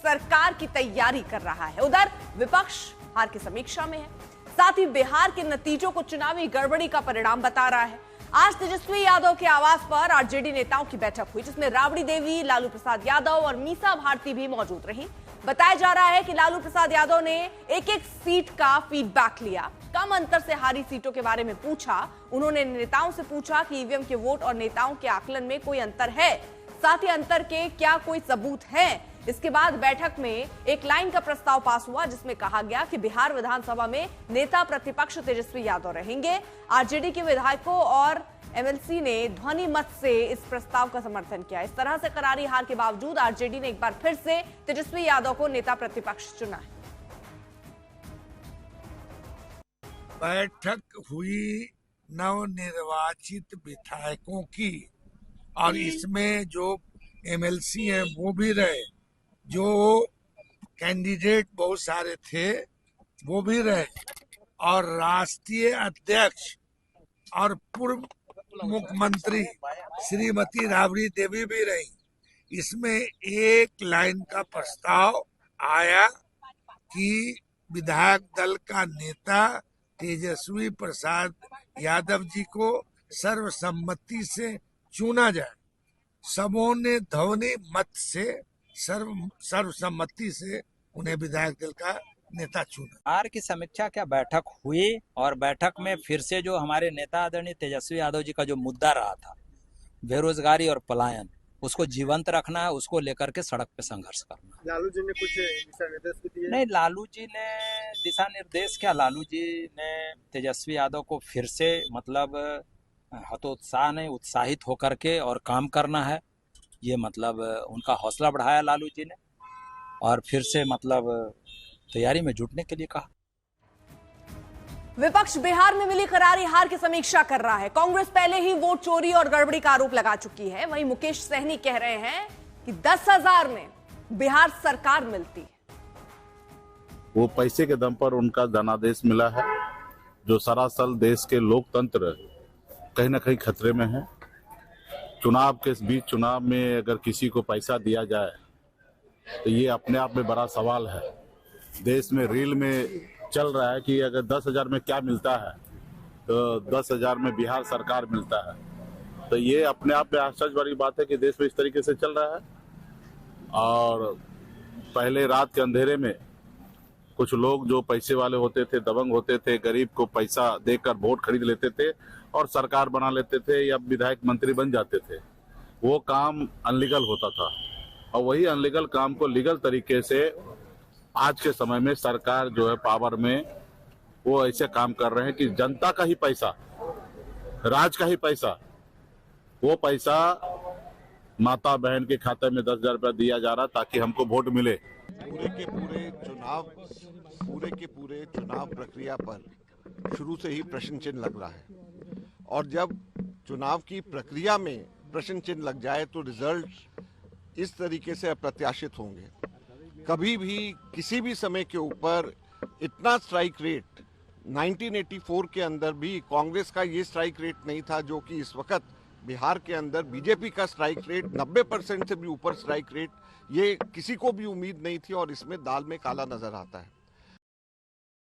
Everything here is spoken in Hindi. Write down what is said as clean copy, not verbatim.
सरकार की तैयारी कर रहा है। उधर विपक्ष हार की समीक्षा में है, साथ ही बिहार के नतीजों को चुनावी गड़बड़ी का परिणाम बता रहा है। आज तेजस्वी यादव के आवास पर आरजेडी नेताओं की बैठक हुई, जिसमें राबड़ी देवी, लालू प्रसाद यादव और मीसा भारती भी मौजूद रही। बताया जा रहा है कि लालू प्रसाद यादव ने एक एक सीट का फीडबैक लिया, कम अंतर से हारी सीटों के बारे में पूछा। उन्होंने नेताओं से पूछा कि ईवीएम के वोट और नेताओं के आकलन में कोई अंतर है, साथ ही अंतर के क्या कोई सबूत हैं। इसके बाद बैठक में एक लाइन का प्रस्ताव पास हुआ, जिसमें कहा गया कि बिहार विधानसभा में नेता प्रतिपक्ष तेजस्वी यादव रहेंगे। आरजेडी के विधायकों और एमएलसी ने ध्वनि मत से इस प्रस्ताव का समर्थन किया। इस तरह से करारी हार के बावजूद आरजेडी ने एक बार फिर से तेजस्वी यादव को नेता प्रतिपक्ष चुना है। बैठक हुई नवनिर्वाचित विधायकों की, और इसमें जो एमएलसी हैं वो भी रहे, जो कैंडिडेट बहुत सारे थे वो भी रहे, और राष्ट्रीय अध्यक्ष और पूर्व मुख्यमंत्री श्रीमती राबड़ी देवी भी रही। इसमें एक लाइन का प्रस्ताव आया कि विधायक दल का नेता तेजस्वी प्रसाद यादव जी को सर्वसम्मति से चुना जाए। सबों ने ध्वनि मत से सर्वसम्मति से उन्हें विधायक दल का नेता चुना। बिहार की समीक्षा क्या बैठक हुई, और बैठक में फिर से जो हमारे नेता आदरणीय तेजस्वी यादव जी का जो मुद्दा रहा था बेरोजगारी और पलायन, उसको जीवंत रखना है, उसको लेकर के सड़क पे संघर्ष करना है। लालू जी ने कुछ दिशा निर्देश दिए? नहीं, लालू जी ने दिशा निर्देश क्या, लालू जी ने तेजस्वी यादव को फिर से मतलब हतोत्साह नहीं, उत्साहित होकर के और काम करना है, ये मतलब उनका हौसला बढ़ाया लालू जी ने, और फिर से मतलब तैयारी में जुटने के लिए कहा। विपक्ष बिहार में मिली करारी हार की समीक्षा कर रहा है। कांग्रेस पहले ही वोट चोरी और गड़बड़ी का आरोप लगा चुकी है। वहीं मुकेश सहनी कह रहे हैं कि 10,000 में बिहार सरकार मिलती है। वो पैसे के दम पर उनका धनादेश मिला है, जो सरासर देश के लोकतंत्र कहीं ना कहीं खतरे में है। चुनाव के बीच चुनाव में अगर किसी को पैसा दिया जाए तो ये अपने आप में बड़ा सवाल है। देश में रील में चल रहा है कि अगर 10,000 में क्या मिलता है तो 10,000 में बिहार सरकार मिलता है, तो ये अपने आप में आश्चर्य वाली बात है कि देश में इस तरीके से चल रहा है। और पहले रात के अंधेरे में कुछ लोग जो पैसे वाले होते थे, दबंग होते थे, गरीब को पैसा देकर वोट खरीद लेते थे और सरकार बना लेते थे या विधायक मंत्री बन जाते थे। वो काम अनलीगल होता था, और वही अनलीगल काम को लीगल तरीके से आज के समय में सरकार जो है पावर में, वो ऐसे काम कर रहे हैं कि जनता का ही पैसा, राज का ही पैसा, वो पैसा माता बहन के खाते में 10,000 रुपया दिया जा रहा ताकि हमको वोट मिले। पूरे के पूरे चुनाव प्रक्रिया पर शुरू से ही प्रश्न चिन्ह लग रहा है, और जब चुनाव की प्रक्रिया में प्रश्न चिन्ह लग जाए तो रिजल्ट इस तरीके से अप्रत्याशित होंगे। कभी भी किसी भी समय के ऊपर इतना स्ट्राइक रेट 1984 के अंदर भी कांग्रेस का ये स्ट्राइक रेट नहीं था, जो कि इस वक्त बिहार के अंदर बीजेपी का स्ट्राइक रेट 90% से भी ऊपर स्ट्राइक रेट, ये किसी को भी उम्मीद नहीं थी, और इसमें दाल में काला नजर आता है।